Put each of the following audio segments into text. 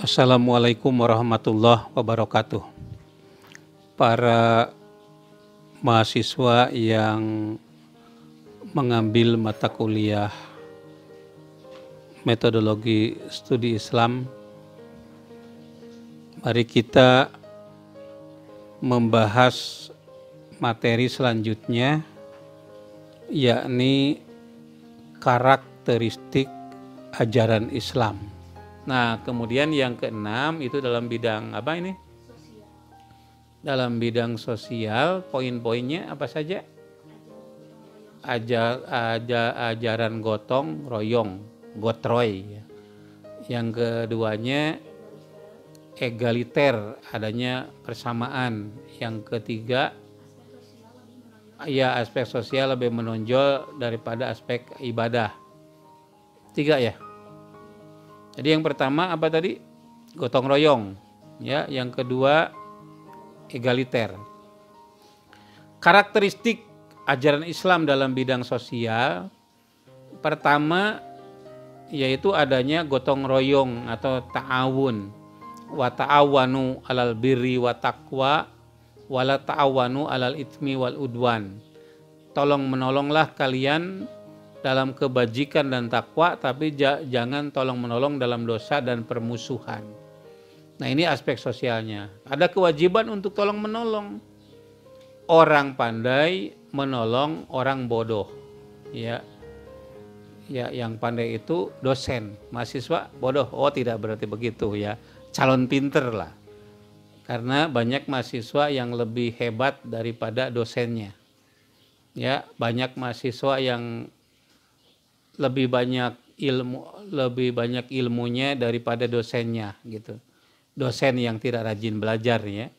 Assalamualaikum warahmatullahi wabarakatuh. Para mahasiswa yang mengambil mata kuliah metodologi studi Islam, mari kita membahas materi selanjutnya, yakni karakteristik ajaran Islam. Nah, kemudian yang keenam itu dalam bidang apa ini? Dalam bidang sosial, poin-poinnya apa saja? Ajaran gotong royong, gotroy. Yang keduanya egaliter, adanya persamaan. Yang ketiga, ya aspek sosial lebih menonjol daripada aspek ibadah. 3 ya. Jadi yang pertama apa tadi? Gotong royong. Ya, yang kedua egaliter. Karakteristik ajaran Islam dalam bidang sosial, pertama yaitu adanya gotong royong atau ta'awun. Wa ta'awanu 'alal birri wa taqwa wa la ta'awanu 'alal itsmi wal udwan. Tolong menolonglah kalian dalam kebajikan dan takwa, tapi jangan tolong menolong dalam dosa dan permusuhan. Nah, ini aspek sosialnya. Ada kewajiban untuk tolong menolong. Orang pandai menolong orang bodoh. Ya, yang pandai itu dosen, mahasiswa bodoh. Oh, tidak berarti begitu ya. Calon pinter lah. Karena banyak mahasiswa yang lebih hebat daripada dosennya. Ya, banyak mahasiswa yang lebih banyak ilmunya daripada dosennya gitu. Dosen yang tidak rajin belajar ya.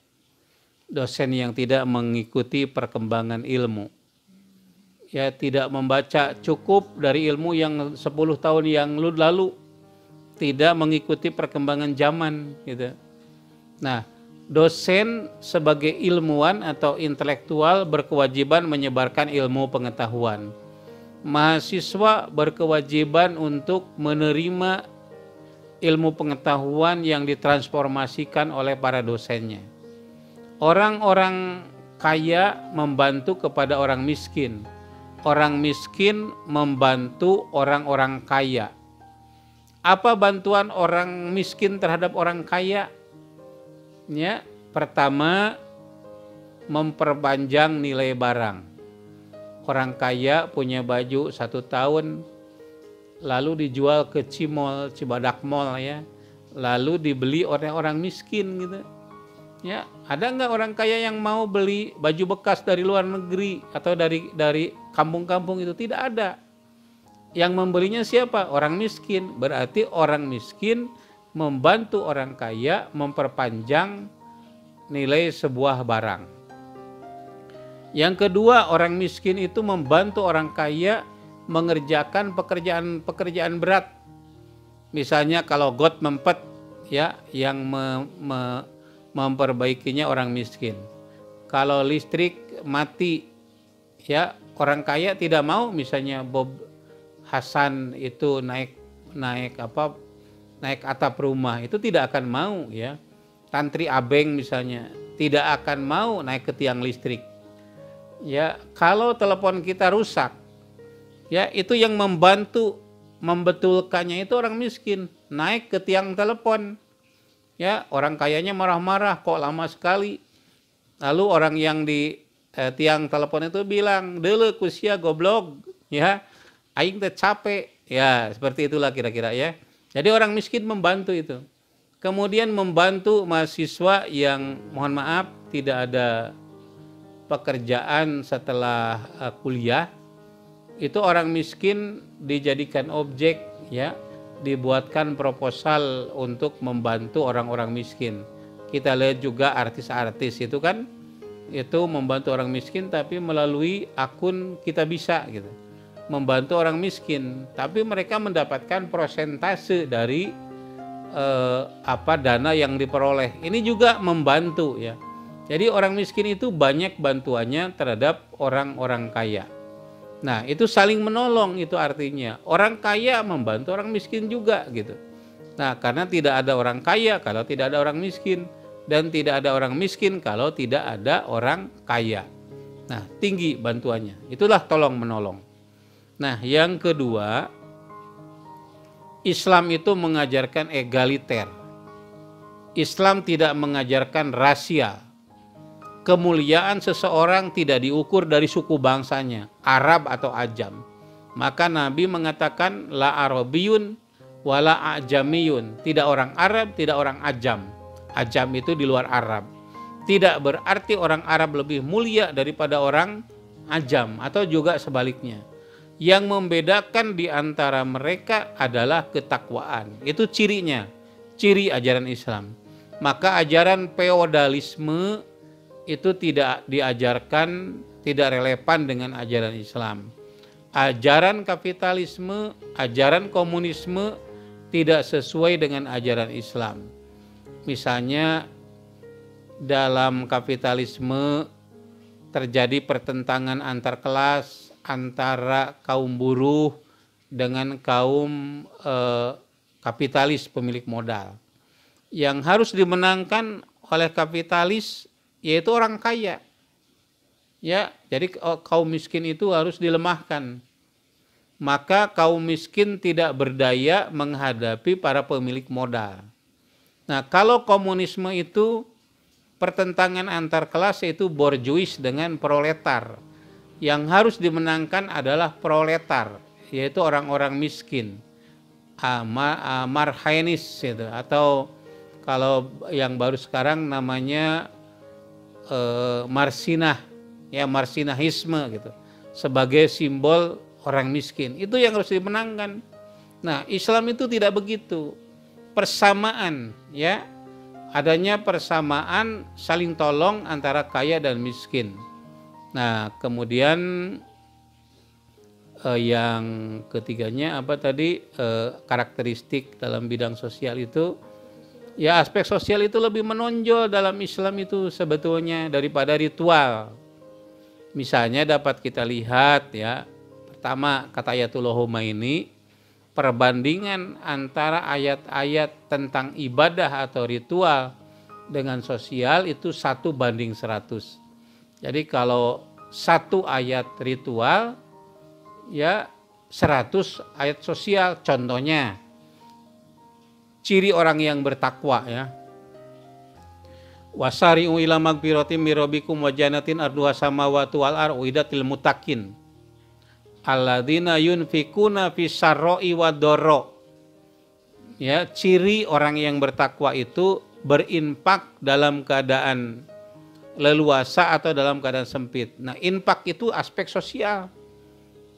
Dosen yang tidak mengikuti perkembangan ilmu. Ya, tidak membaca cukup dari ilmu yang 10 tahun yang lalu. Tidak mengikuti perkembangan zaman gitu. Nah, dosen sebagai ilmuwan atau intelektual berkewajiban menyebarkan ilmu pengetahuan. Mahasiswa berkewajiban untuk menerima ilmu pengetahuan yang ditransformasikan oleh para dosennya. Orang-orang kaya membantu kepada orang miskin. Orang miskin membantu orang-orang kaya. Apa bantuan orang miskin terhadap orang kaya? Ya, pertama, memperpanjang nilai barang. Orang kaya punya baju 1 tahun, lalu dijual ke Cimol, Cibadak Mall ya, lalu dibeli oleh orang miskin gitu. Ya, ada nggak orang kaya yang mau beli baju bekas dari luar negeri atau dari kampung-kampung itu? Tidak ada. Yang membelinya siapa? Orang miskin. Berarti orang miskin membantu orang kaya memperpanjang nilai sebuah barang. Yang kedua, orang miskin itu membantu orang kaya mengerjakan pekerjaan berat. Misalnya kalau got mempet ya, yang memperbaikinya orang miskin. Kalau listrik mati ya, orang kaya tidak mau misalnya Bob Hasan itu naik atap rumah, itu tidak akan mau ya. Tantri Abeng misalnya tidak akan mau naik ke tiang listrik. Ya, kalau telepon kita rusak, ya itu yang membantu membetulkannya itu orang miskin, naik ke tiang telepon. Ya, orang kayanya marah-marah, kok lama sekali. Lalu orang yang di tiang telepon itu bilang, "Deuleu kusia goblok." Ya, aing teh capek. Ya, seperti itulah kira-kira ya. Jadi orang miskin membantu itu. Kemudian membantu mahasiswa yang mohon maaf tidak ada pekerjaan setelah kuliah, itu orang miskin dijadikan objek ya, dibuatkan proposal untuk membantu orang-orang miskin. Kita lihat juga artis-artis itu kan, itu membantu orang miskin tapi melalui akun Kita Bisa gitu, membantu orang miskin, tapi mereka mendapatkan prosentase dari dana yang diperoleh. Ini juga membantu ya. Jadi orang miskin itu banyak bantuannya terhadap orang-orang kaya. Nah, itu saling menolong, itu artinya orang kaya membantu orang miskin juga gitu. Nah, karena tidak ada orang kaya kalau tidak ada orang miskin, dan tidak ada orang miskin kalau tidak ada orang kaya. Nah, tinggi bantuannya. Itulah tolong menolong. Nah, yang kedua, Islam itu mengajarkan egaliter. Islam tidak mengajarkan rasial. Kemuliaan seseorang tidak diukur dari suku bangsanya, Arab atau Ajam. Maka Nabi mengatakan la Arabiyun wala Ajamiyun. Tidak orang Arab, tidak orang Ajam. Ajam itu di luar Arab. Tidak berarti orang Arab lebih mulia daripada orang Ajam atau juga sebaliknya. Yang membedakan di antara mereka adalah ketakwaan. Itu cirinya, ciri ajaran Islam. Maka ajaran feodalisme itu tidak diajarkan, tidak relevan dengan ajaran Islam. Ajaran kapitalisme, ajaran komunisme tidak sesuai dengan ajaran Islam. Misalnya dalam kapitalisme terjadi pertentangan antar kelas, antara kaum buruh dengan kaum kapitalis pemilik modal. Yang harus dimenangkan oleh kapitalis yaitu orang kaya. Ya, jadi kaum miskin itu harus dilemahkan. Maka kaum miskin tidak berdaya menghadapi para pemilik modal. Nah, kalau komunisme itu pertentangan antar kelas yaitu borjuis dengan proletar. Yang harus dimenangkan adalah proletar, yaitu orang-orang miskin. Marhainis itu, atau kalau yang baru sekarang namanya marsinah, ya marsinahisme gitu, sebagai simbol orang miskin. Itu yang harus dimenangkan. Nah, Islam itu tidak begitu. Persamaan, ya, adanya persamaan saling tolong antara kaya dan miskin. Nah, kemudian yang ketiganya apa tadi, karakteristik dalam bidang sosial itu, ya aspek sosial itu lebih menonjol dalam Islam itu sebetulnya daripada ritual. Misalnya dapat kita lihat, ya, pertama kata Ayatullah Khomeini, perbandingan antara ayat-ayat tentang ibadah atau ritual dengan sosial itu 1:100. Jadi kalau 1 ayat ritual, ya 100 ayat sosial. Contohnya, ciri orang yang bertakwa, ya. Wasari'u ila magfiratin mir rabbikum wa jannatin arduha samawati wal ardu uiddatil muttaqin alladzina yunfikuna fis sarra'i wad dharra. Ya, ciri orang yang bertakwa itu berinfak dalam keadaan leluasa atau dalam keadaan sempit. Nah, infak itu aspek sosial,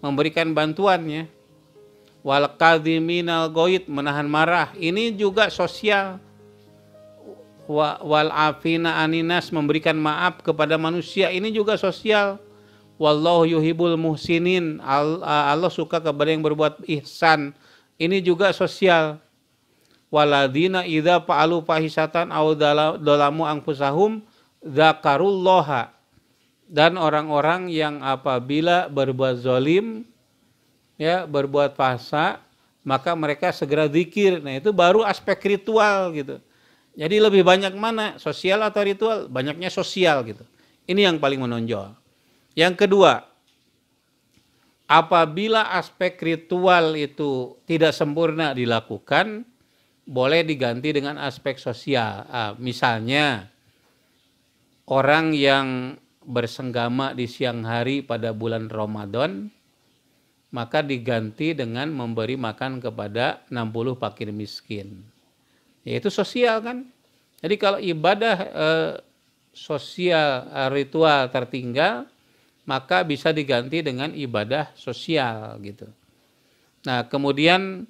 memberikan bantuannya. Wal kadhiminal ghaid, menahan marah, ini juga sosial. Wal afina aninas, memberikan maaf kepada manusia, ini juga sosial. Wallahu yuhibbul muhsinin, Allah suka kepada yang berbuat ihsan, ini juga sosial. Waladina idza fa'alu fahisatan aw dzalamu anfusahum dzakarullaha, dan orang-orang yang apabila berbuat zalim, ya, berbuat fahsya, maka mereka segera zikir. Nah, itu baru aspek ritual gitu. Jadi lebih banyak mana, sosial atau ritual? Banyaknya sosial gitu. Ini yang paling menonjol. Yang kedua, apabila aspek ritual itu tidak sempurna dilakukan, boleh diganti dengan aspek sosial. Misalnya, orang yang bersenggama di siang hari pada bulan Ramadan, maka diganti dengan memberi makan kepada 60 fakir miskin. Yaitu sosial kan. Jadi kalau ibadah sosial ritual tertinggal, maka bisa diganti dengan ibadah sosial gitu. Nah, kemudian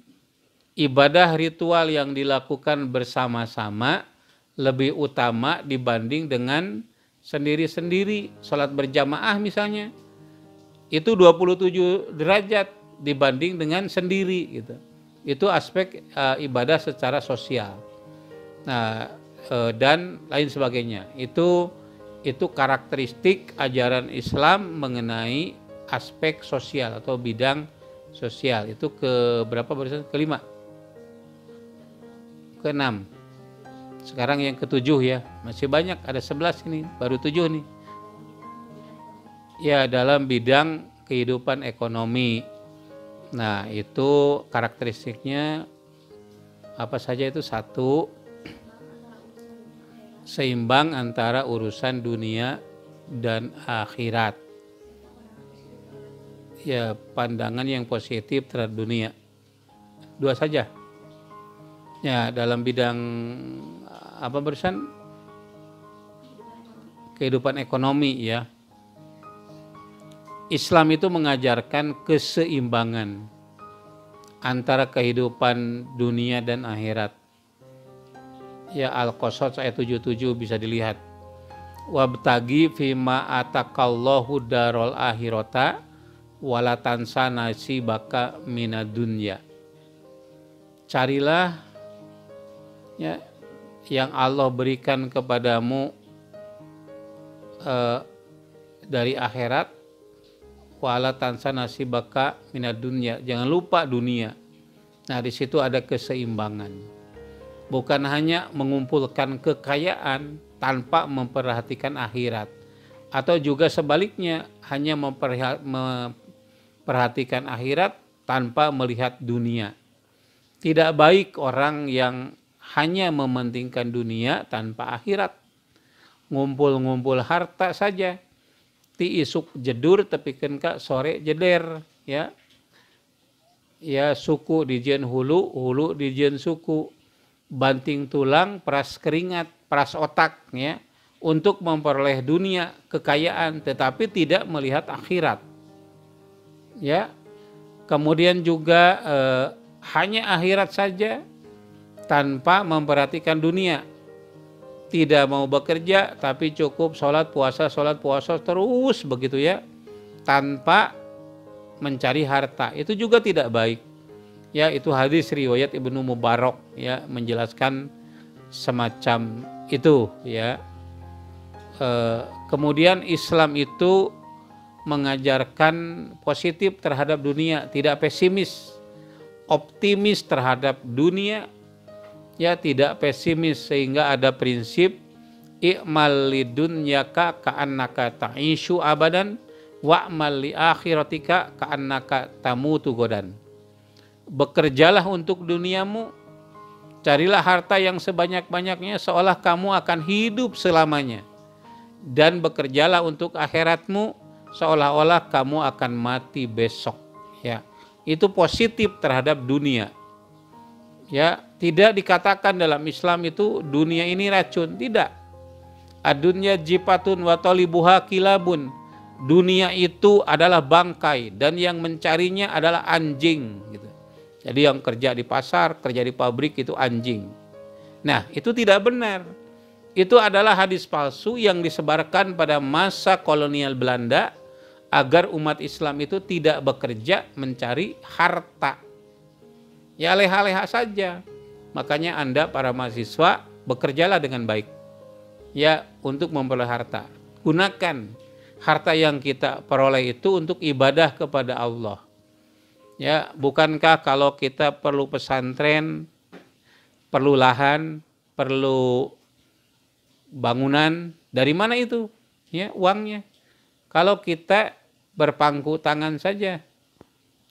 ibadah ritual yang dilakukan bersama-sama lebih utama dibanding dengan sendiri-sendiri. Salat berjamaah misalnya, itu 27 derajat dibanding dengan sendiri gitu. Itu aspek ibadah secara sosial. Nah, dan lain sebagainya. Itu karakteristik ajaran Islam mengenai aspek sosial atau bidang sosial. Itu ke berapa barusan? Kelima. ke-6. Sekarang yang ke-7 ya. Masih banyak, ada 11 ini, baru 7 nih. Ya, dalam bidang kehidupan ekonomi. Nah, itu karakteristiknya apa saja itu? 1, seimbang antara urusan dunia dan akhirat. Ya, pandangan yang positif terhadap dunia. 2 saja. Ya, dalam bidang apa barusan? Kehidupan ekonomi ya. Islam itu mengajarkan keseimbangan antara kehidupan dunia dan akhirat. Ya, Al-Qasas ayat 77 bisa dilihat. Wabtagi fima atakallahu darul akhirata wala tansa nasibaka minad dunya. Carilah ya yang Allah berikan kepadamu dari akhirat, wala tansa nasibaka minad dunya. Jangan lupa dunia. Nah, di situ ada keseimbangan. Bukan hanya mengumpulkan kekayaan tanpa memperhatikan akhirat, atau juga sebaliknya hanya memperhatikan akhirat tanpa melihat dunia. Tidak baik orang yang hanya mementingkan dunia tanpa akhirat. Ngumpul-ngumpul harta saja, ti isuk jedur tepikeun ka sore jeder ya. Ya, suku dijieun hulu, hulu dijieun suku. Banting tulang, peras keringat, peras otak ya, untuk memperoleh dunia, kekayaan, tetapi tidak melihat akhirat. Ya. Kemudian juga hanya akhirat saja tanpa memperhatikan dunia. Tidak mau bekerja tapi cukup sholat puasa terus begitu ya, tanpa mencari harta. Itu juga tidak baik. Ya, itu hadis riwayat Ibnu Mubarak ya, menjelaskan semacam itu ya. Kemudian Islam itu mengajarkan positif terhadap dunia, tidak pesimis, optimis terhadap dunia ya, tidak pesimis, sehingga ada prinsip i'mal lidunyaka ka'annaka ta'ishu abadan wa'mal li akhiratika ka'annaka tamutu godan. Bekerjalah untuk duniamu, carilah harta yang sebanyak-banyaknya seolah kamu akan hidup selamanya, dan bekerjalah untuk akhiratmu seolah-olah kamu akan mati besok ya. Itu positif terhadap dunia ya. Tidak dikatakan dalam Islam itu dunia ini racun, tidak. Adunya jipatun wa talibuha kilabun. Dunia itu adalah bangkai dan yang mencarinya adalah anjing gitu. Jadi yang kerja di pasar, kerja di pabrik itu anjing. Nah, itu tidak benar. Itu adalah hadis palsu yang disebarkan pada masa kolonial Belanda agar umat Islam itu tidak bekerja mencari harta. Ya, leha-leha saja. Makanya Anda para mahasiswa bekerjalah dengan baik. Ya, untuk memperoleh harta. Gunakan harta yang kita peroleh itu untuk ibadah kepada Allah. Ya, bukankah kalau kita perlu pesantren, perlu lahan, perlu bangunan, dari mana itu? Ya, uangnya. Kalau kita berpangku tangan saja.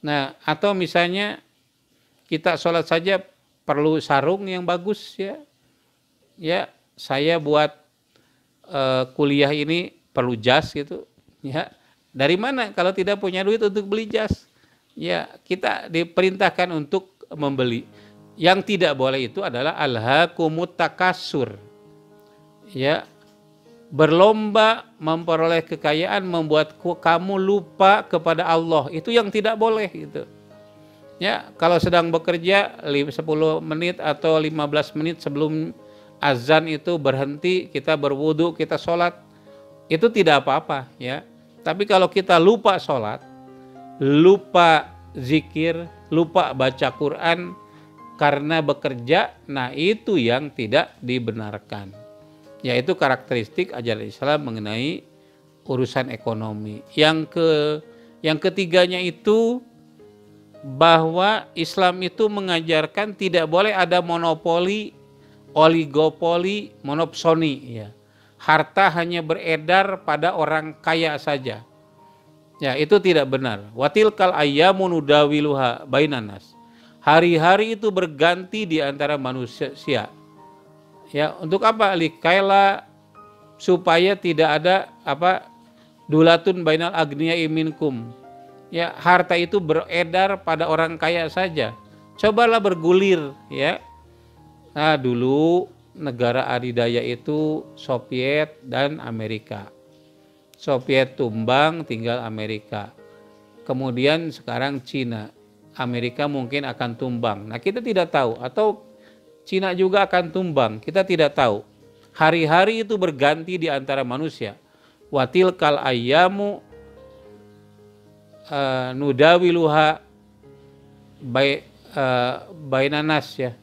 Nah, atau misalnya kita sholat saja perlu sarung yang bagus ya. Ya, saya buat kuliah ini perlu jas gitu. Ya, dari mana kalau tidak punya duit untuk beli jas? Ya, kita diperintahkan untuk membeli. Yang tidak boleh itu adalah alhaakumut takatsur. Ya, berlomba memperoleh kekayaan membuat kamu lupa kepada Allah. Itu yang tidak boleh gitu. Ya, kalau sedang bekerja 10 menit atau 15 menit sebelum azan itu berhenti, kita berwudu, kita sholat, itu tidak apa-apa ya. Tapi kalau kita lupa sholat, lupa zikir, lupa baca Quran karena bekerja, nah itu yang tidak dibenarkan. Yaitu karakteristik ajaran Islam mengenai urusan ekonomi. Yang ketiganya itu bahwa Islam itu mengajarkan tidak boleh ada monopoli, oligopoli, monopsoni ya. Harta hanya beredar pada orang kaya saja. Ya, itu tidak benar. Watilkal ayyamu nudawiluha bainanas. Hari-hari itu berganti di antara manusia. Ya, untuk apa? Likaila, supaya tidak ada dulatun bainal agniya minkum. Ya, harta itu beredar pada orang kaya saja. Cobalah bergulir ya. Nah, dulu negara adidaya itu Soviet dan Amerika. Soviet tumbang, tinggal Amerika. Kemudian sekarang Cina. Amerika mungkin akan tumbang. Nah, kita tidak tahu. Atau Cina juga akan tumbang. Kita tidak tahu. Hari-hari itu berganti di antara manusia. Watilkal ayyamu nudawiluha bainanas ya.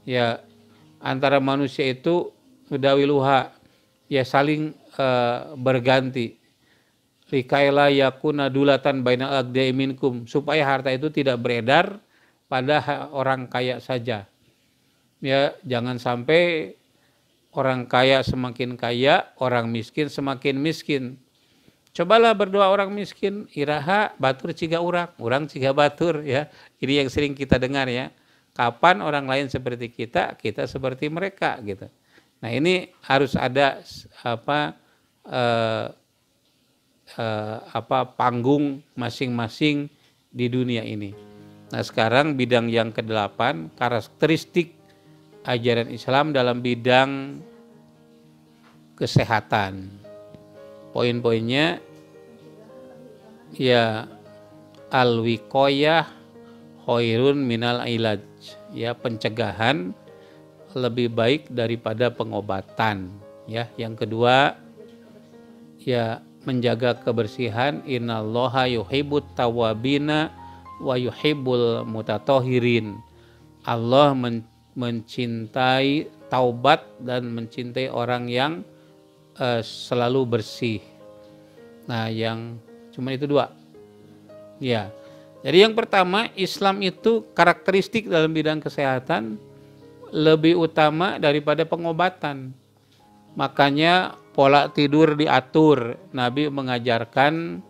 Ya, antara manusia itu nudawiluha ya saling berganti. Likaila yakuna dulatan bainal agniya'i minkum, supaya harta itu tidak beredar pada orang kaya saja. Ya, jangan sampai orang kaya semakin kaya, orang miskin semakin miskin. Cobalah berdoa orang miskin, iraha batur ciga urang ciga batur ya. Ini yang sering kita dengar ya. Kapan orang lain seperti kita, kita seperti mereka gitu. Nah, ini harus ada panggung masing-masing di dunia ini. Nah, sekarang bidang yang ke-8, karakteristik ajaran Islam dalam bidang kesehatan. Poin-poinnya ya al-wiqayah khairun minal ilaj. Ya, pencegahan lebih baik daripada pengobatan. Ya, yang kedua ya menjaga kebersihan. Innallaha yuhibbut tawwabina wa yuhibbul mutatahhirin. Allah mencintai taubat dan mencintai orang yang selalu bersih. Nah, yang cuma itu 2. Ya. Jadi yang pertama, Islam itu karakteristik dalam bidang kesehatan lebih utama daripada pengobatan. Makanya pola tidur diatur. Nabi mengajarkan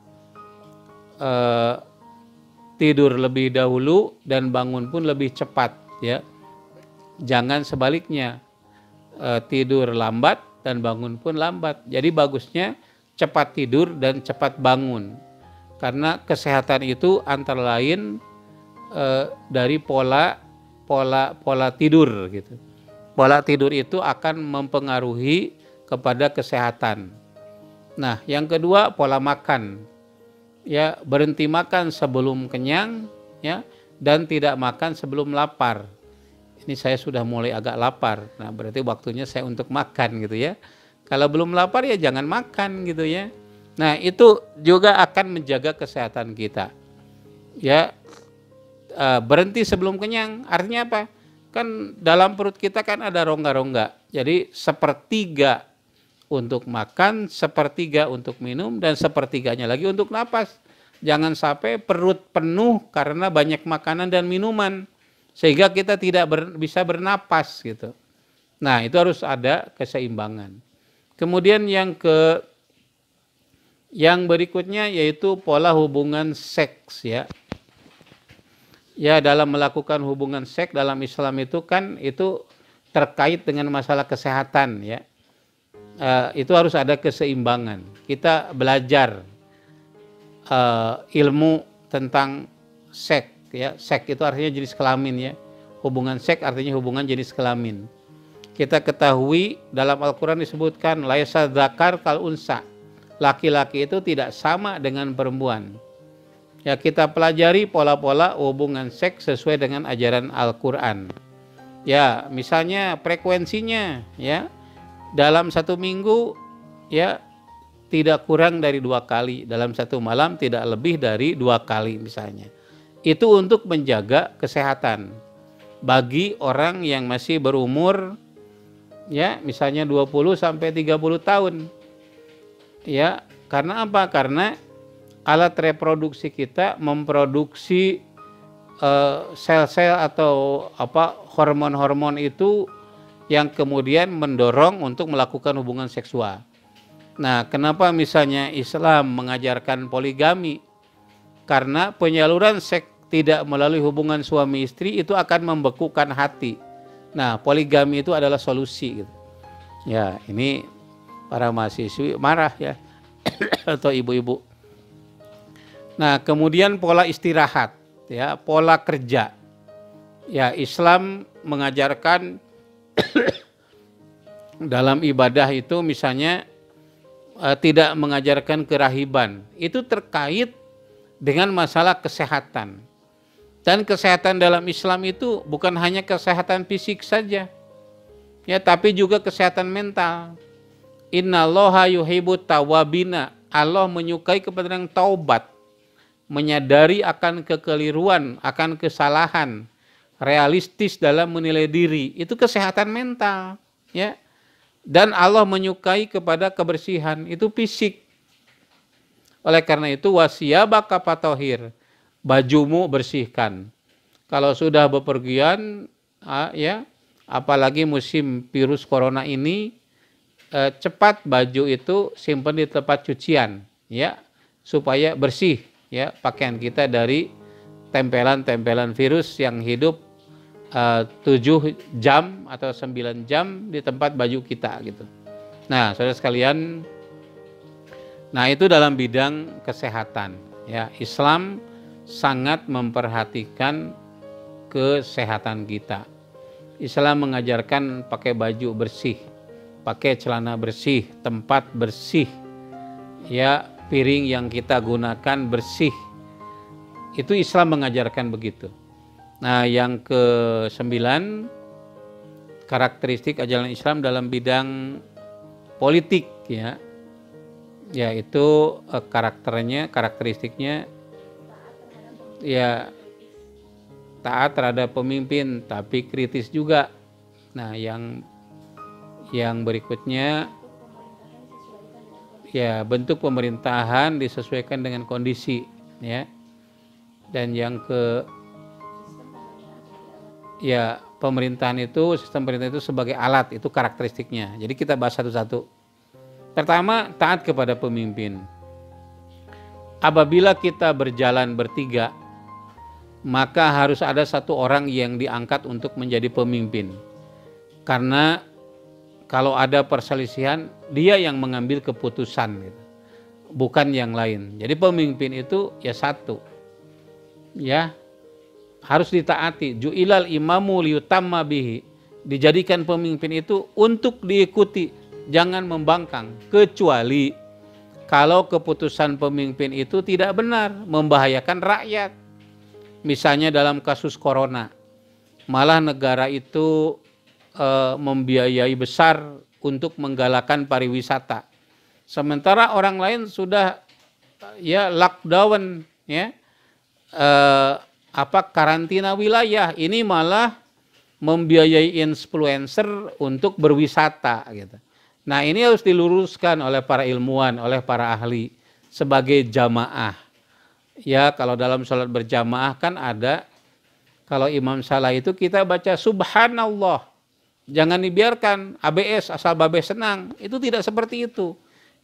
tidur lebih dahulu dan bangun pun lebih cepat ya. Jangan sebaliknya, tidur lambat dan bangun pun lambat. Jadi bagusnya cepat tidur dan cepat bangun. Karena kesehatan itu antara lain dari pola tidur gitu. Pola tidur itu akan mempengaruhi kepada kesehatan. Nah, yang kedua pola makan. Ya, berhenti makan sebelum kenyang ya, dan tidak makan sebelum lapar. Ini saya sudah mulai agak lapar. Nah, berarti waktunya saya untuk makan gitu ya. Kalau belum lapar ya jangan makan gitu ya. Nah, itu juga akan menjaga kesehatan kita. Ya, berhenti sebelum kenyang artinya apa? Kan dalam perut kita kan ada rongga-rongga. Jadi 1/3 untuk makan, 1/3 untuk minum, dan 1/3-nya lagi untuk napas. Jangan sampai perut penuh karena banyak makanan dan minuman sehingga kita tidak bisa bernapas gitu. Nah, itu harus ada keseimbangan. Kemudian yang berikutnya yaitu pola hubungan seks ya. Ya, dalam melakukan hubungan seks dalam Islam itu kan itu terkait dengan masalah kesehatan ya. Itu harus ada keseimbangan. Kita belajar ilmu tentang seks ya. Seks itu artinya jenis kelamin ya. Hubungan seks artinya hubungan jenis kelamin. Kita ketahui dalam Al-Quran disebutkan laisa dzakar kal unsa. Laki-laki itu tidak sama dengan perempuan. Ya, kita pelajari pola-pola hubungan seks sesuai dengan ajaran Al-Quran. Ya, misalnya frekuensinya ya. Dalam 1 minggu ya tidak kurang dari 2 kali. Dalam 1 malam tidak lebih dari 2 kali misalnya. Itu untuk menjaga kesehatan. Bagi orang yang masih berumur ya misalnya 20 sampai 30 tahun. Ya, karena apa? Karena alat reproduksi kita memproduksi sel-sel atau hormon-hormon itu yang kemudian mendorong untuk melakukan hubungan seksual. Nah, kenapa misalnya Islam mengajarkan poligami? Karena penyaluran seks tidak melalui hubungan suami istri itu akan membekukan hati. Nah, poligami itu adalah solusi gitu. Ya, ini para mahasiswi marah ya atau ibu-ibu. Nah, kemudian pola istirahat, ya, pola kerja. Ya, Islam mengajarkan dalam ibadah itu misalnya tidak mengajarkan kerahiban. Itu terkait dengan masalah kesehatan. Dan kesehatan dalam Islam itu bukan hanya kesehatan fisik saja. Ya, tapi juga kesehatan mental. Innallaha yuhibbut tawwabina. Allah menyukai kepada yang taubat, menyadari akan kekeliruan, akan kesalahan, realistis dalam menilai diri. Itu kesehatan mental, ya. Dan Allah menyukai kepada kebersihan, itu fisik. Oleh karena itu wasiyabaka fatahhir, bajumu bersihkan. Kalau sudah bepergian, ya, apalagi musim virus corona ini, cepat baju itu simpan di tempat cucian, ya, supaya bersih, ya, pakaian kita dari tempelan-tempelan virus yang hidup 7 jam atau 9 jam di tempat baju kita gitu. Nah, saudara sekalian, nah itu dalam bidang kesehatan, ya. Islam sangat memperhatikan kesehatan kita. Islam mengajarkan pakai baju bersih, pakai celana bersih, tempat bersih, ya, piring yang kita gunakan bersih. Itu Islam mengajarkan begitu. Nah, yang ke-9, karakteristik ajaran Islam dalam bidang politik, ya, yaitu karakteristiknya, ya, taat terhadap pemimpin tapi kritis juga. Nah, yang berikutnya, ya, bentuk pemerintahan disesuaikan dengan kondisi, ya. Dan yang ya, pemerintahan itu, sistem pemerintahan itu sebagai alat, itu karakteristiknya. Jadi kita bahas satu-satu. Pertama, taat kepada pemimpin. Apabila kita berjalan bertiga, maka harus ada satu orang yang diangkat untuk menjadi pemimpin. Karena kalau ada perselisihan, dia yang mengambil keputusan, gitu, bukan yang lain. Jadi pemimpin itu ya satu, ya, harus ditaati. Ju'ilal imamu liyutamma bihi. Dijadikan pemimpin itu untuk diikuti, jangan membangkang, kecuali kalau keputusan pemimpin itu tidak benar, membahayakan rakyat. Misalnya dalam kasus corona, malah negara itu membiayai besar untuk menggalakkan pariwisata. Sementara orang lain sudah, ya, lockdown, ya, karantina wilayah, ini malah membiayai influencer untuk berwisata gitu. Nah, ini harus diluruskan oleh para ilmuwan, oleh para ahli sebagai jamaah. Ya, kalau dalam sholat berjamaah kan ada, kalau imam salah itu kita baca subhanallah. Jangan dibiarkan ABS asal babes senang. Itu tidak seperti itu.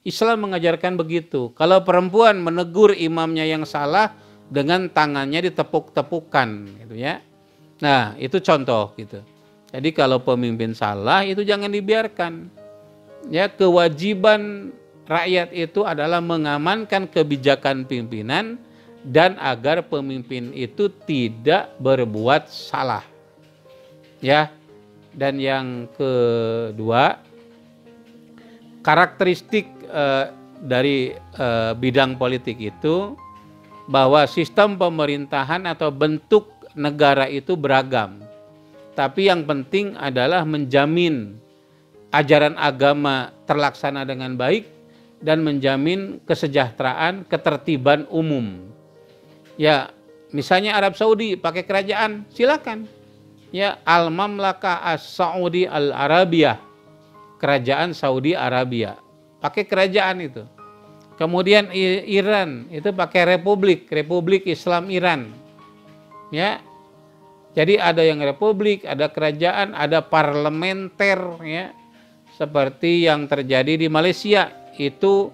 Islam mengajarkan begitu. Kalau perempuan menegur imamnya yang salah, dengan tangannya ditepuk-tepukan, gitu, ya. Nah, itu contoh gitu. Jadi kalau pemimpin salah itu jangan dibiarkan. Ya, kewajiban rakyat itu adalah mengamankan kebijakan pimpinan dan agar pemimpin itu tidak berbuat salah. Ya. Dan yang kedua, karakteristik dari bidang politik itu bahwa sistem pemerintahan atau bentuk negara itu beragam. Tapi yang penting adalah menjamin ajaran agama terlaksana dengan baik dan menjamin kesejahteraan, ketertiban umum. Ya, misalnya Arab Saudi pakai kerajaan, silakan. Ya, Al-Mamlakah As-Saudi Al-Arabiyah, kerajaan Saudi Arabia, pakai kerajaan itu. Kemudian Iran itu pakai Republik Islam Iran. Ya. Jadi ada yang republik, ada kerajaan, ada parlementer, ya. Seperti yang terjadi di Malaysia, itu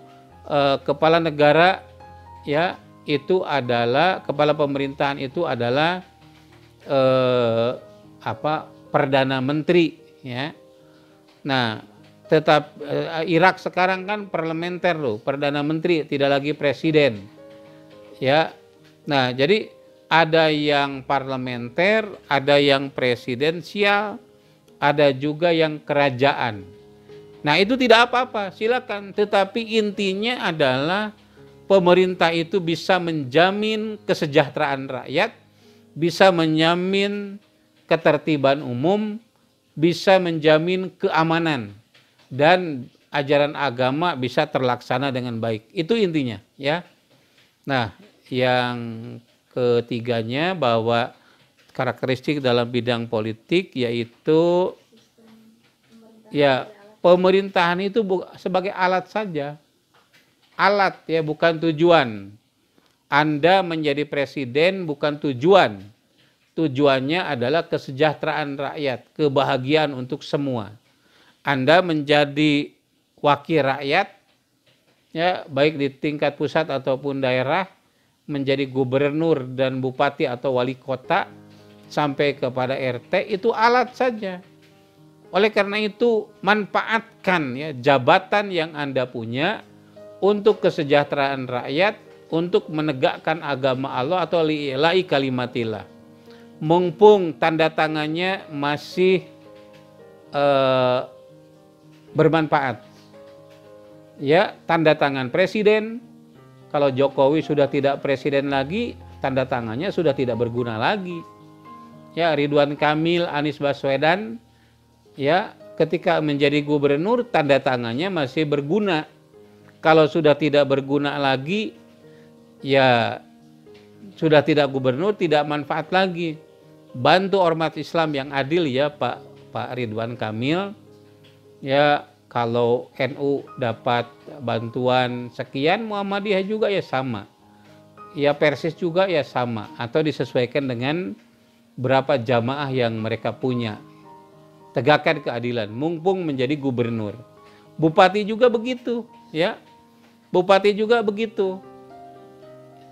kepala negara, ya, itu adalah kepala pemerintahan itu adalah perdana menteri, ya. Nah, tetap Irak sekarang kan parlementer loh, perdana menteri, tidak lagi presiden, ya. Nah, jadi ada yang parlementer, ada yang presidensial, ada juga yang kerajaan. Nah, itu tidak apa-apa, silakan. Tetapi intinya adalah pemerintah itu bisa menjamin kesejahteraan rakyat, bisa menjamin ketertiban umum, bisa menjamin keamanan, dan ajaran agama bisa terlaksana dengan baik. Itu intinya, ya. Nah, yang ketiganya bahwa karakteristik dalam bidang politik yaitu ya pemerintahan itu sebagai alat saja. Alat, ya, bukan tujuan. Anda menjadi presiden bukan tujuan. Tujuannya adalah kesejahteraan rakyat, kebahagiaan untuk semua. Anda menjadi wakil rakyat, ya, baik di tingkat pusat ataupun daerah, menjadi gubernur dan bupati atau wali kota sampai kepada RT, itu alat saja. Oleh karena itu manfaatkan, ya, jabatan yang Anda punya untuk kesejahteraan rakyat, untuk menegakkan agama Allah atau li'ila'i kalimatillah. Mumpung tanda tangannya masih bermanfaat. Ya, tanda tangan presiden. Kalau Jokowi sudah tidak presiden lagi, tanda tangannya sudah tidak berguna lagi. Ya, Ridwan Kamil, Anies Baswedan, ya, ketika menjadi gubernur tanda tangannya masih berguna. Kalau sudah tidak berguna lagi, ya sudah tidak gubernur, tidak manfaat lagi. Bantu ormas Islam yang adil, ya Pak Ridwan Kamil. Ya, kalau NU dapat bantuan sekian, Muhammadiyah juga ya sama. Ya, Persis juga ya sama, atau disesuaikan dengan berapa jamaah yang mereka punya. Tegakkan keadilan, mumpung menjadi gubernur. Bupati juga begitu, ya. Bupati juga begitu.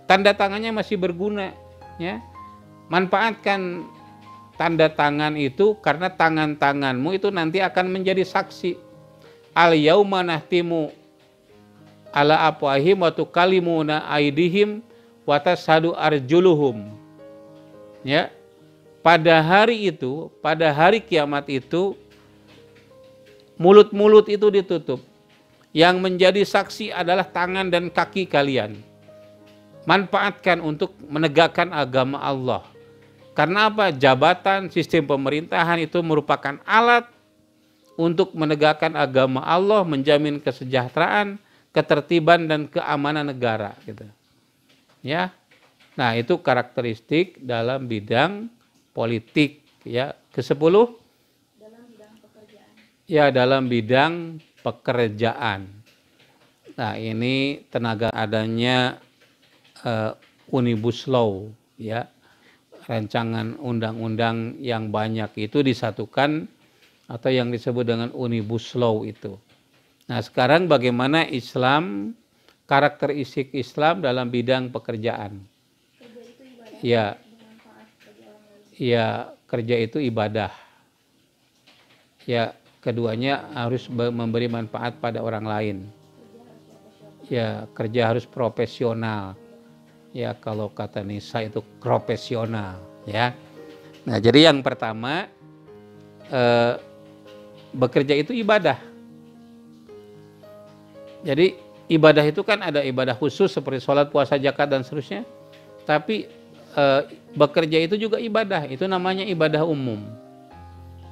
Tanda tangannya masih berguna, ya. Manfaatkan tanda tangan itu, karena tangan-tanganmu itu nanti akan menjadi saksi. Al-yauma nahtimu ala afwahihim wa tukallimuna aydihim wa tashhadu arjuluhum. Ya. Pada hari itu, pada hari kiamat itu, mulut-mulut itu ditutup. Yang menjadi saksi adalah tangan dan kaki kalian. Manfaatkan untuk menegakkan agama Allah. Karena apa? Jabatan, sistem pemerintahan itu merupakan alat untuk menegakkan agama Allah, menjamin kesejahteraan, ketertiban, dan keamanan negara, gitu. Ya. Nah, itu karakteristik dalam bidang politik, ya. Ke-10, dalam bidang pekerjaan. Ya, dalam bidang pekerjaan. Nah, ini tenaga adanya Omnibus Law, ya. Rancangan undang-undang yang banyak itu disatukan atau yang disebut dengan Omnibus Law itu. Nah, sekarang bagaimana Islam, karakteristik Islam dalam bidang pekerjaan? Kerja itu ibadah. Ya. Ya, kerja itu ibadah. Ya, keduanya harus memberi manfaat pada orang lain. Ya, kerja harus profesional. Ya, kalau kata Nisa itu profesional, ya. Nah, jadi yang pertama, bekerja itu ibadah. Jadi ibadah itu kan ada ibadah khusus seperti sholat, puasa, zakat, dan seterusnya. Tapi bekerja itu juga ibadah. Itu namanya ibadah umum.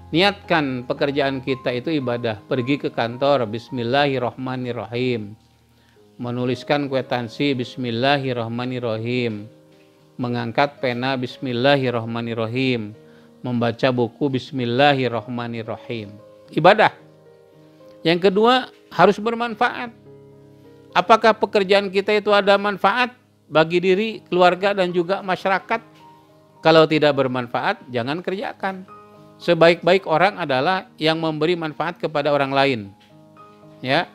Niatkan pekerjaan kita itu ibadah. Pergi ke kantor, bismillahirrahmanirrahim. Menuliskan kwitansi, bismillahirrahmanirrahim. Mengangkat pena, bismillahirrahmanirrahim. Membaca buku, bismillahirrahmanirrahim. Ibadah. Yang kedua, harus bermanfaat. Apakah pekerjaan kita itu ada manfaat bagi diri, keluarga, dan juga masyarakat? Kalau tidak bermanfaat, jangan kerjakan. Sebaik-baik orang adalah yang memberi manfaat kepada orang lain. Ya,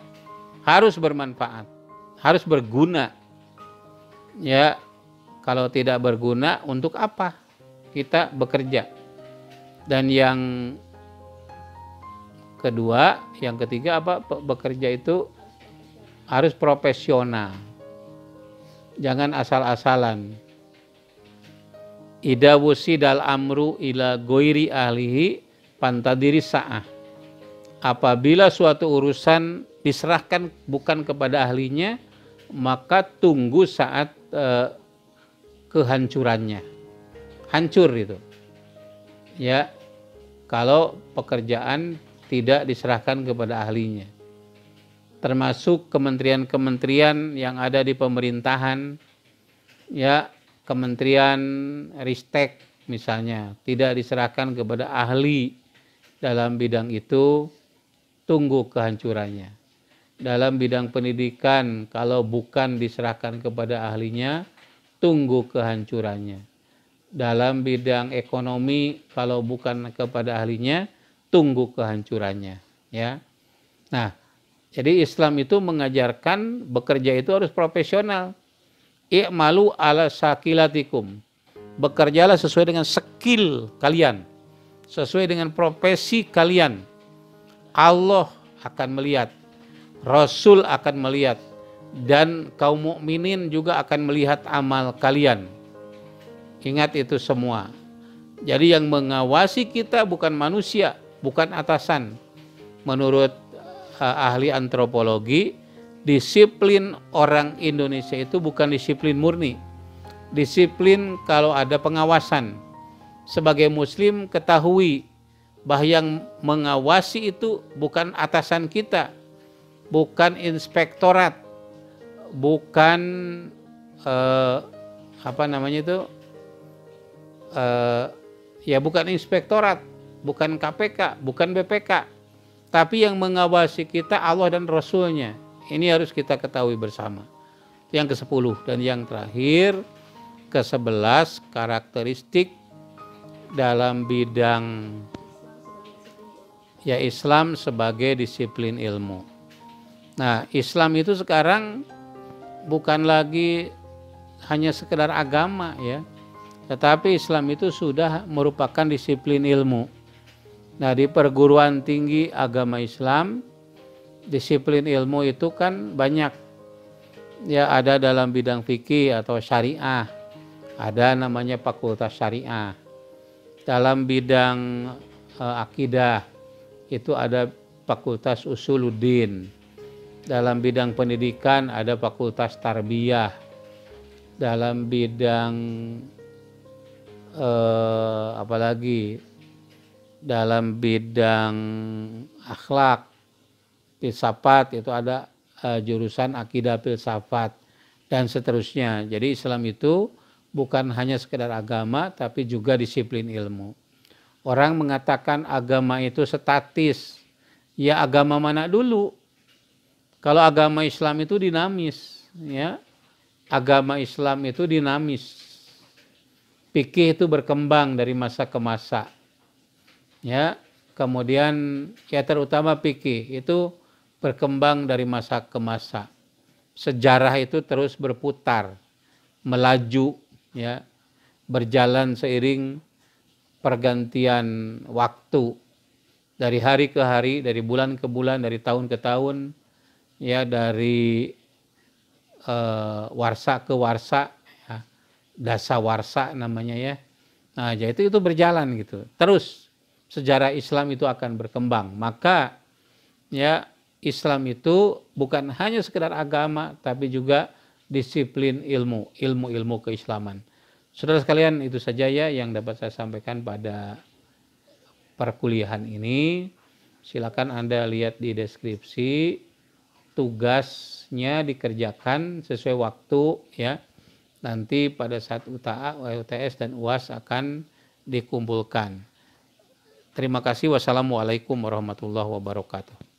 harus bermanfaat, harus berguna. Ya, kalau tidak berguna, untuk apa kita bekerja? Dan yang kedua, yang ketiga apa? Bekerja itu harus profesional. Jangan asal-asalan. Ida wusidal amru ila goiri ahlihi pantadiri sa'ah. Apabila suatu urusan diserahkan bukan kepada ahlinya, maka tunggu saat kehancurannya. Hancur itu. Ya, kalau pekerjaan tidak diserahkan kepada ahlinya. Termasuk kementerian-kementerian yang ada di pemerintahan, ya, Kementerian Ristek misalnya, tidak diserahkan kepada ahli dalam bidang itu, tunggu kehancurannya. Dalam bidang pendidikan, kalau bukan diserahkan kepada ahlinya, tunggu kehancurannya. Dalam bidang ekonomi, kalau bukan kepada ahlinya, tunggu kehancurannya. Ya. Nah, jadi Islam itu mengajarkan bekerja itu harus profesional. I'malu ala sakilatikum. Bekerjalah sesuai dengan skill kalian, sesuai dengan profesi kalian. Allah akan melihat, Rasul akan melihat, dan kaum mukminin juga akan melihat amal kalian. Ingat itu semua. Jadi yang mengawasi kita bukan manusia, bukan atasan. Menurut ahli antropologi, disiplin orang Indonesia itu bukan disiplin murni. Disiplin kalau ada pengawasan. Sebagai muslim ketahui bahwa yang mengawasi itu bukan atasan kita, bukan inspektorat, bukan bukan inspektorat, bukan KPK, bukan BPK, tapi yang mengawasi kita Allah dan Rasulnya. Ini harus kita ketahui bersama. Yang ke-10 dan yang terakhir, ke-11, karakteristik dalam bidang ya Islam sebagai disiplin ilmu. Nah, Islam itu sekarang bukan lagi hanya sekedar agama ya, tetapi Islam itu sudah merupakan disiplin ilmu. Nah, di perguruan tinggi agama Islam, disiplin ilmu itu kan banyak. Ya, ada dalam bidang fikih atau syariah, ada namanya fakultas syariah. Dalam bidang akidah itu ada fakultas usuluddin. Dalam bidang pendidikan ada fakultas tarbiyah. Dalam bidang dalam bidang akhlak, filsafat itu ada jurusan akidah filsafat dan seterusnya. Jadi Islam itu bukan hanya sekedar agama tapi juga disiplin ilmu. Orang mengatakan agama itu statis. Ya, agama mana dulu? Kalau agama Islam itu dinamis, ya. Agama Islam itu dinamis. Fikih itu berkembang dari masa ke masa. Ya, kemudian ya terutama fikih itu berkembang dari masa ke masa. Sejarah itu terus berputar, melaju, ya, berjalan seiring pergantian waktu dari hari ke hari, dari bulan ke bulan, dari tahun ke tahun, ya, dari warsa ke warsa, ya, dasawarsa namanya ya. Nah, jadi itu berjalan gitu. Terus sejarah Islam itu akan berkembang. Maka ya Islam itu bukan hanya sekedar agama tapi juga disiplin ilmu, ilmu-ilmu keislaman. Saudara sekalian, itu saja ya yang dapat saya sampaikan pada perkuliahan ini. Silakan Anda lihat di deskripsi, tugasnya dikerjakan sesuai waktu ya. Nanti pada saat UTS dan UAS akan dikumpulkan. Terima kasih. Wassalamualaikum warahmatullahi wabarakatuh.